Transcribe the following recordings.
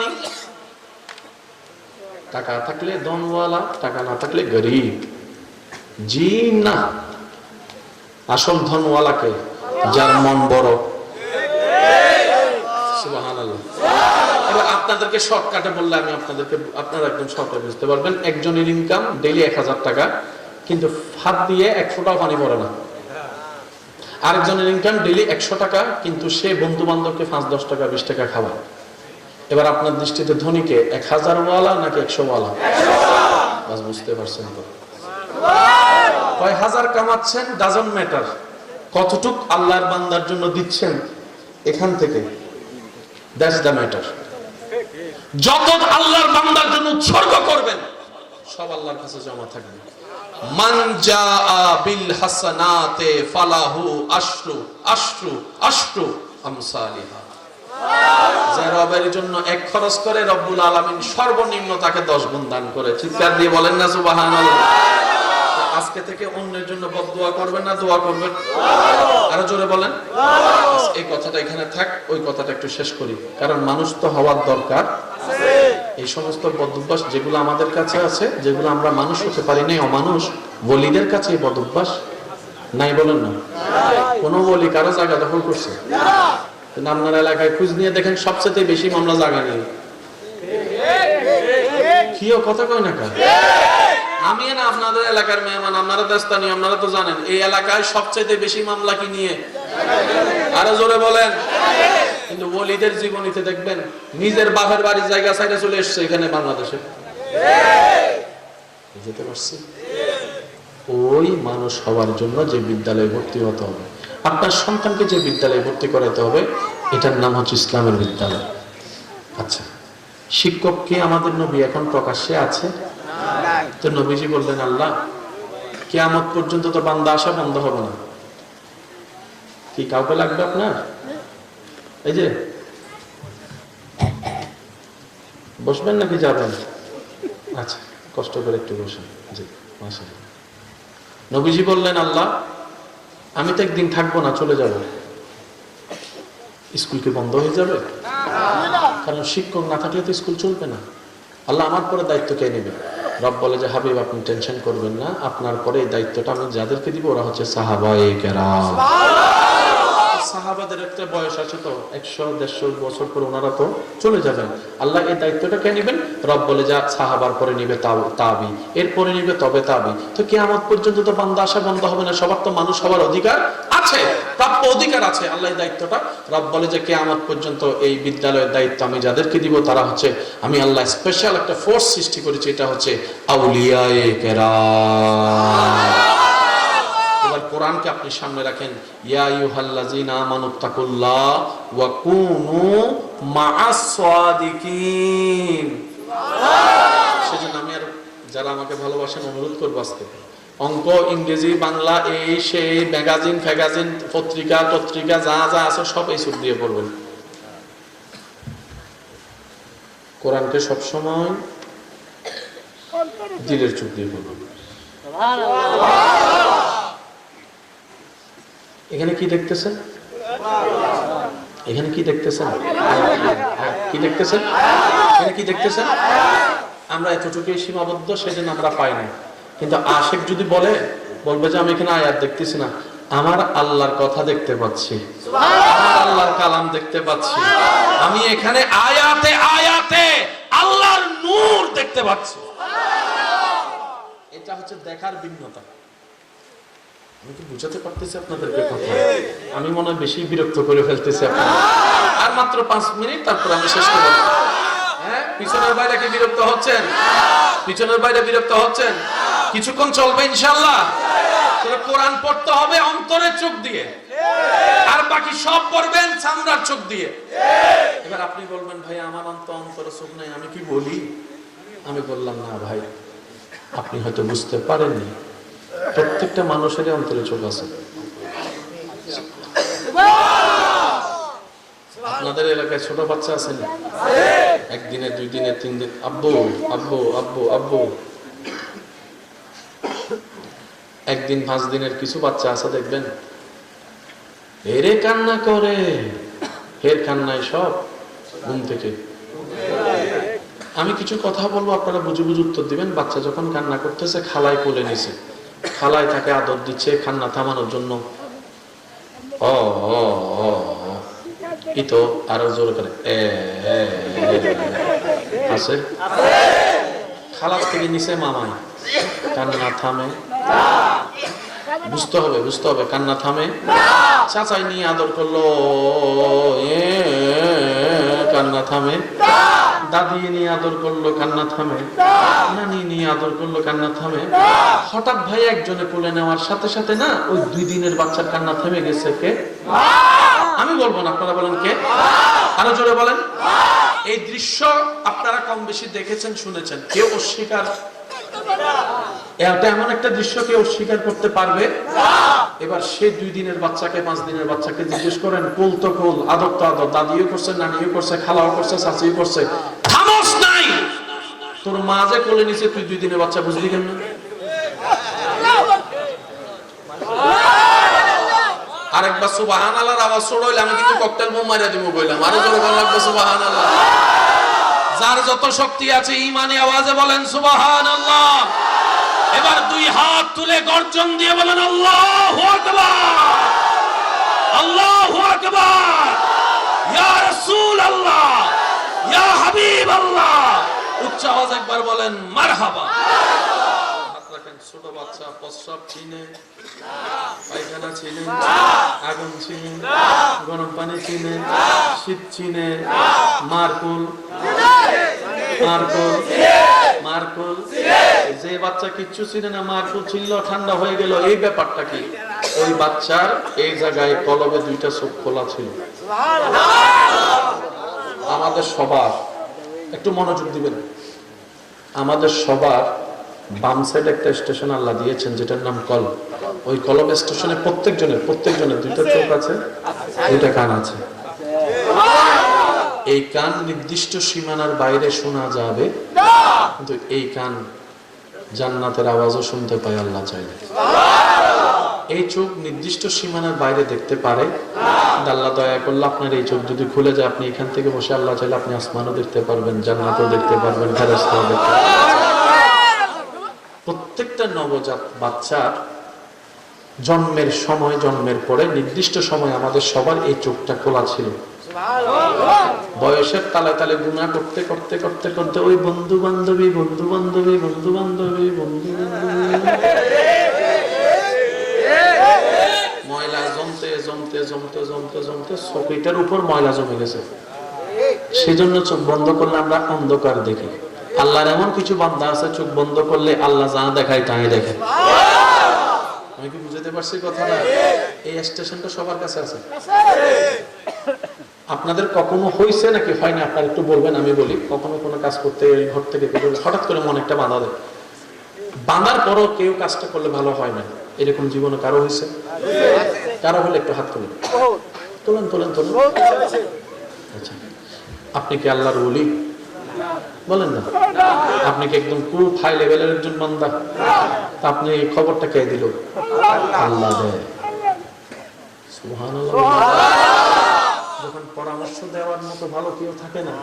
মানি? টাকা থাকলে ধনওয়ালা, টাকা না থাকলে গরিব। জি না, আসল ধনওয়ালাকে যার মন বড়। সুবহানাল্লাহ। এবার আপনাদেরকে শর্টকাটে বললে আমি আপনারা একদম শর্টকাটে বুঝতে পারবেন। একজনের ইনকাম ডেইলি 1000 টাকা, কিন্তু হাত দিয়ে 1 ফোঁটাও পানি পড়ে না। আরেকজনের ইনকাম ডেইলি 100 টাকা, কিন্তু সে বন্ধু বান্ধবকে 5-10 টাকা 20 টাকা খাওয়ায়। এবার আপনার দৃষ্টিতে ধনীকে 1000 ওয়ালা নাকি 100 ওয়ালা? বাস বুঝতে পারছেন তো? কয় হাজার কামাচ্ছেন ডাজন্ট ম্যাটার, কতটুক আল্লাহর বান্দার জন্য দিচ্ছেন এখান থেকে, দ্যাটস দ্য ম্যাটার। যত আল্লাহর বান্দার জন্য উৎসর্গ করবেন সব আল্লাহর কাছে জমা থাকবে। মান জাআ বিল হাসানাতে ফালাহু আশরু আমসালিহা। যে রবের জন্য 1 খরচ করে রব্বুল আলামিন সর্বনিম্ন তাকে 10 গুণ দান করে। চিৎকার দিয়ে বলেন না সুবহানাল্লাহ। আজকে থেকে অন্যের জন্য বদদুয়া করবেন না দোয়া করবেন? আরো জোরে বলেন। এই কথাটা এখানে থাক, ওই কথাটা একটু শেষ করি, কারণ মানুষ তো হওয়ার দরকার। এই সমস্ত বদঅভ্যাস যেগুলো আমাদের কাছে আছে, যেগুলো আমরা মানুষ হতে পারি নাই, অমানুষ, ওলিদের কাছে এই বদঅভ্যাস নাই, বলেন না? কোন ওলি কারো জায়গা দখল করছে? কিন্তু আপনার এলাকায় খোঁজ নিয়ে দেখেন সবচেয়ে বেশি মামলা জায়গা নেই। কিও কথা কয় না কার? আমি না আপনাদের এলাকার মেহমান, আপনারা দেশতানি, আপনারা তো জানেন এই এলাকায় সবচেয়ে বেশি মামলা কি নিয়ে? আরো জোরে বলেন। কিন্তু ওলিদের জীবনীতে দেখবেন নিজের বাপের বাড়ির জায়গা সাইডে চলে এসছে এখানে বাংলাদেশে। বুঝতে পারছি? ওই মানুষ হওয়ার জন্য যে বিদ্যালয়ে ভর্তি হতে হবে, আপনার সন্তানকে যে বিদ্যালয়ে ভর্তি করাতে হবে, এটার নাম হচ্ছে ইসলামের বিদ্যালয়। আচ্ছা, শিক্ষক কি আমাদের নবী এখন প্রকাশ্যে আছে? তো নবীজি বললেন, আল্লাহ কিয়ামত পর্যন্ত তো বান্দা আসা বন্ধ হবে না, কি কাউকে লাগবে আপনার? এই যে বসবেন নাকি যাবেন? আচ্ছা, কষ্ট করে একটু বসুন। জি, মাশাআল্লাহ। নবীজি বললেন, আল্লাহ আমি তো একদিন থাকবো না, চলে যাব। স্কুল কি বন্ধ হয়ে যাবে? কারণ শিক্ষক না থাকলে তো স্কুল চলবে না। আল্লাহ আমার পরে দায়িত্ব কে নেবে? রব বলে যে, হাবিব আপনি টেনশন করবেন না, আপনার পরে এই দায়িত্বটা আমি যাদেরকে দিব ওরা হচ্ছে সাহাবায়ে কেরাম। সাহাবাদের একটা বয়স আছে তো, 100-150 বছর পর ওনারা তো চলে যাবেন। আল্লাহ এই দায়িত্বটা কে নেবেন? রব বলে যা সাহাবার পরে নিবে তাবি, এরপরে নিবে তবে তাবি। তো কিয়ামত পর্যন্ত তো বান্দা আসা বন্ধ হবে না, সবার তো মানুষ হওয়ার অধিকার আছে, প্রাপ্য অধিকার আছে। আল্লাহ এই দায়িত্বটা, রব বলে যে কিয়ামত পর্যন্ত এই বিদ্যালয়ের দায়িত্ব আমি যাদেরকে দিব তারা হচ্ছে, আমি আল্লাহ স্পেশাল একটা ফোর্স সৃষ্টি করেছি, এটা হচ্ছে আউলিয়ায়ে কেরাম। এবার কোরআনকে আপনি সামনে রাখেন, ইয়া আইয়ুহাল্লাযীনা আমানুত্তাকুল্লাহ ওয়া কুনু মা'আস সাদিকিন। সেজন্য আমি আর যারা আমাকে ভালোবাসেন অনুরোধ করব, আজকে অঙ্ক, ইংরেজি, বাংলা, এই সেই ম্যাগাজিন ফ্যাগাজিন, পত্রিকা যা যা আছে সব এই চোখ দিয়ে পড়বেন। কোরআনকে সবসময় দিলের চোখ দিয়ে পড়বেন। এখানে কি দেখতেছেন? এখানে কি দেখতেছেন? কি দেখতেছেন? এখানে কি দেখতেছেন? আমরা এতটুকুই সীমাবদ্ধ, সেজন্য আমরা পাই না। কিন্তু আশিক যদি বলবে যে আমি এখানে আয়াত দেখতেছি না, আমার আল্লাহর কথা দেখতে পাচ্ছি, আমার আল্লাহর কালাম দেখতে পাচ্ছি, আমি এখানে আয়াতে আয়াতে আল্লাহর নূর দেখতে পাচ্ছি। এটা হচ্ছে দেখার ভিন্নতা। আমি কি বুঝাতে পারতেছি আপনাদেরকে কথা? আমি মনে হয় বেশি বিরক্ত করে ফেলতেছি আপনাদের। আর মাত্র 5 মিনিট, তারপর আমি শেষ করব। হ্যাঁ, পিছনের বাইরে কি বিরক্ত হচ্ছেন? পিছনের বাইরে বিরক্ত হচ্ছেন? কিছুক্ষণ চলবে ইনশাআল্লাহ। তাহলে কোরআন পড়তে হবে অন্তরের চোখ দিয়ে, আর বাকি সব পড়বেন চামড়ার চোখ দিয়ে। এবার আপনি বলবেন, ভাই আমার অন্তরের চোখ নাই, আমি কি বলি? আমি বললাম, না ভাই, আপনি হয়তো বুঝতে পারেননি, প্রত্যেকটা মানুষেরই অন্তরে চোখ আছে। আপনাদের এলাকায় ছোট বাচ্চা আছে না? 1 দিনে 2 দিনে 3 দিন আব্বু আব্বু আব্বু আব্বু। 1 দিন 5 দিনের কিছু বাচ্চা আছে দেখবেন হেরে কান্না করে, হের কান্নায় সব ঘুম থেকে আমি কিছু কথা বলবো, আপনারা বুঝে বুঝে উত্তর দিবেন। বাচ্চা যখন কান্না করতেছে, খালায় কোলে নিছে, খালায় তাকে আদর দিচ্ছে কান্না থামানোর জন্য। ও ও ও এই তো আরো জোর করে আছে। খালার থেকে নিচে মামাই, কান্না থামে, বুঝতে হবে বুঝতে হবে, কান্না থামে। চাচাই নিয়ে আদর করলো, কান্না থামে। দাদি নিয়ে আদর করলো, কান্না থামে। নানি নিয়ে আদর করলো, কান্না থামে। হঠাৎ ভাই একজনে কোলে নেওয়ার সাথে সাথে না ওই 2 দিনের বাচ্চার কান্না থেমে গেছে। কে? আমি বলবো না, আপনারা বলেন কে? আরো জোরে বলেন। এই দৃশ্য আপনারা কম বেশি দেখেছেন, শুনেছেন। কেউ অস্বীকার, এটা এমন একটা দৃশ্য কেউ অস্বীকার করতে পারবে? এবার সে 2 দিনের বাচ্চাকে 5 দিনের বাচ্চাকে জিজ্ঞেস করেন, কোল তো কোল, আদর তো আদর, দাদিও করছে, নানিও করছে, খালাও করছে, চাচিও করছে, থামস নাই। তোর মা যে কোলে নিছে, তুই 2 দিনের বাচ্চা বুঝলি কেমন? আরেকবার সুবহানাল্লাহর আওয়াজ ছড়াইলে আমি কিন্তু ককটেল বোম মারিয়া দিব কইলাম। আরো জোরে বলা লাগবে সুবহানাল্লাহ। যার যত শক্তি আছে ঈমানি আওয়াজে বলেন সুবহানাল্লাহ। এবার 2 হাত তুলে গর্জন দিয়ে বলেন আল্লাহু আকবার, আল্লাহু আকবার, ইয়া রাসূলুল্লাহ, ইয়া হাবিবাল্লাহ। উচ্চ আওয়াজে একবার বলেন মারহাবা। ছোট বাচ্চা প্রস্রাব চিনে, পায়খানা চিনে, আগুন চিনে, গরম পানি চিনে, শীত চিনে, মারকুল মারকুল মারকুল। যে বাচ্চা কিচ্ছু চিনে না, মারকুল চিনল, ঠান্ডা হয়ে গেল, এই ব্যাপারটা কি? ওই বাচ্চার এই জায়গায় কলবে 2টা চোখ খোলা ছিল। আমাদের সবার একটু মনোযোগ দিবেন। আমাদের সবার বাম সাইডে একটা স্টেশন আল্লাহ দিয়েছেন, যেটার নাম কলব। ওই কলব স্টেশনে প্রত্যেকজনের 2টা চোখ আছে, 2টা কান আছে। এই কান নির্দিষ্ট সীমানার বাইরে শোনা যাবে, কিন্তু এই কান জান্নাতের আওয়াজও শুনতে পায় আল্লাহ চাইলে। এই চোখ নির্দিষ্ট সীমানার বাইরে দেখতে পারে। আল্লাহ দয়া করলে আপনার এই চোখ যদি খুলে যায়, আপনি এখান থেকে বসে আল্লাহ চাইলে আপনি আসমানও দেখতে পারবেন, জান্নাতও দেখতে পারবেন, ফেরেশতাও দেখতে পারবেন। প্রত্যেকটা নবজাত বাচ্চার জন্মের সময়, জন্মের পরে নির্দিষ্ট সময় আমাদের সবার এই চোখটা খোলা ছিল। বয়সের তালে তালে গুনাহ করতে করতে করতে করতে ওই বন্ধু বান্ধবী বন্ধু বান্ধবী বন্ধু বান্ধবী বন্ধু ময়লা জমতে জমতে জমতে জমতে জমতে চোখটার উপর ময়লা জমে গেছে। সেজন্য চোখ বন্ধ করলে আমরা অন্ধকার দেখি। আল্লাহর এমন কিছু বান্দা আছে, চোখ বন্ধ করলে আল্লাহ যা দেখায় তাই দেখে। আমি কি বুঝাতে পারছি কথাটা? এই স্টেশনটা সবার কাছে আছে। আপনাদের কখনো হয়েছে নাকি হয় না? আপনারা একটু বলবেন, আমি বলি। কখনো কোনো কাজ করতে ঘর থেকে হঠাৎ করে মনে একটা বাঁধা দেয়, বাঁধার পরও কেউ কাজটা করলে ভালো হয় না, এরকম জীবনে কারো হয়েছে? কারো হলে একটু হাত তুলেন, তোলেন তোলেন তোলেন। আচ্ছা, আপনি কি আল্লাহর ওলি? বলেন না। আপনি কি একদম খুব হাই লেভেলের একজন বান্দা? আপনি এই খবরটা কে দিল? আল্লাহ দেয়। সুবহানাল্লাহ। যখন পরামর্শ দেওয়ার মতো ভালো কেউ থাকে না,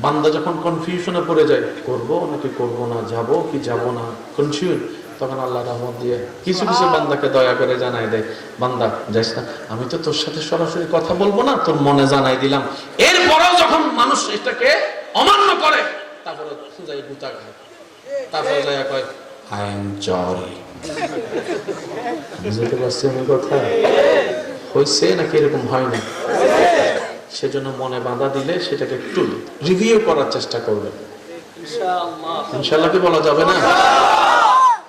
বান্দা যখন কনফিউশনে পড়ে যায়, করব নাকি করব না, যাব কি যাব না, কনফিউজ, তখন আল্লাহ রহমত দিয়ে কিছু কিছু বান্দাকে দয়া করে জানাই দেয়, বান্দা যাইস না, আমি তো তোর সাথে সরাসরি কথা বলবো না, তোর মনে জানাই দিলাম। এরপরেও যখন মানুষ এটাকে অমান্য করে, তারপরে সুজাই গুতা খায়, তারপরে যায় কয় আই এম সরি। বুঝতে পারছি আমি কথা? হয়েছে নাকি এরকম হয় না? সেজন্য মনে বাঁধা দিলে সেটাকে একটু রিভিউ করার চেষ্টা করবেন। ইনশাআল্লাহ কি বলা যাবে না?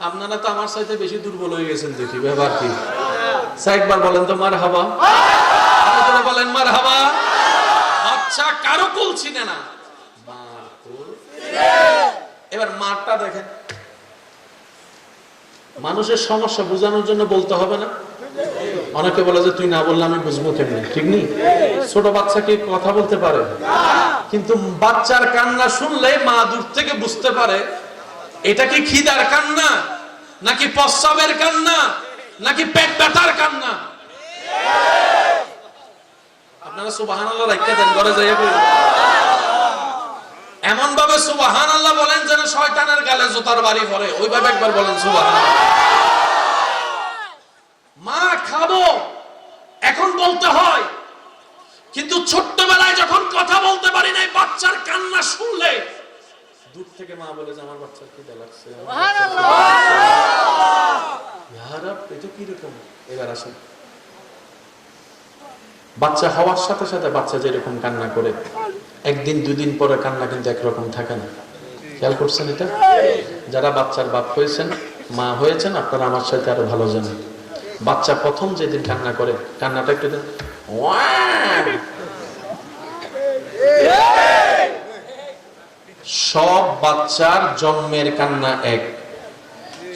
আপনারা তো আমার সাথে বেশি দুর্বল হয়ে গেছেন দেখি, ব্যাপার কি? একবার বলেন তো মারহাবা, আপনারা বলেন মারহাবা। বাচ্চা কারো কুল চিনে না, মার কুল। এবার মারটা দেখেন, মানুষের সমস্যা বোঝানোর জন্য বলতে হবে না? অনেকে বলে যে তুই না বললে আমি বুঝবো কেমনি? ঠিক নেই। ছোট বাচ্চা কি কথা বলতে পারে? কিন্তু বাচ্চার কান্না শুনলে মা দূর থেকে বুঝতে পারে এটা কি খিদার কান্না, নাকি প্রস্রাবের কান্না, নাকি পেট ব্যথার কান্না। আপনারা সুবহানাল্লাহ রাখতে দেন, ঘরে যাইয়া বলুন। এমন ভাবে সুবহানাল্লাহ বলেন যেন শয়তানের গালে জুতার বাড়ি পড়ে, ওইভাবে একবার বলেন সুবহানাল্লাহ। মা খাবো এখন বলতে হয়, কিন্তু ছোট্টবেলায় যখন কথা বলতে পারি নাই, বাচ্চার কান্না শুনলে দূর থেকে মা বলে যে আমার বাচ্চার খিদে লাগছে, এটা কি রকম। এবার আসেন, বাচ্চা হওয়ার সাথে সাথে বাচ্চা যেরকম কান্না করে, একদিন দুদিন পরে কান্না কিন্তু একরকম থাকে না। খেয়াল করছেন এটা? যারা বাচ্চার বাপ হয়েছেন, মা হয়েছেন, আপনারা আমার সাথে আরো ভালো জানেন। বাচ্চা প্রথম যেদিন কান্না করে, কান্নাটা একটু সব বাচ্চার জন্মের কান্না এক।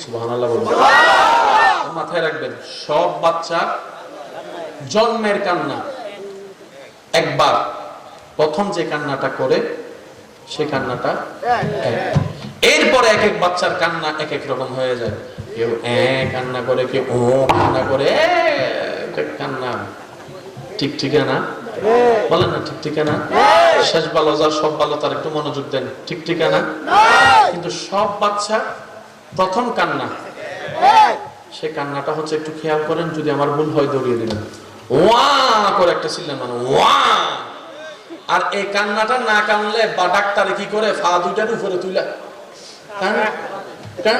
সুবহানাল্লাহ বলুন, মাথায় রাখবেন, সব বাচ্চার জন্মের কান্না একবার। প্রথম যে কান্নাটা করে সে কান্নাটা এক। এরপরে এক এক বাচ্চার কান্না এক এক রকম হয়ে যায়। কেউ কান্না করে, কেউ ও কান্না করে, কান্না ঠিক ঠিকানা বলেন না, ঠিক ঠিকানা। শেষ ভালো যার সব ভালো, তার একটু মনোযোগ দেন, ঠিক ঠিকানা। কিন্তু সব বাচ্চা প্রথম কান্না, সে কান্নাটা হচ্ছে, একটু খেয়াল করেন, যদি আমার ভুল হয় দৌড়িয়ে দিবেন, ওয়া করে একটা চিল্লান, মানে ওয়া। আর এই কান্নাটা না কানলে বা ডাক্তারে কি করে, ফা দুইটার উপরে তুলে কান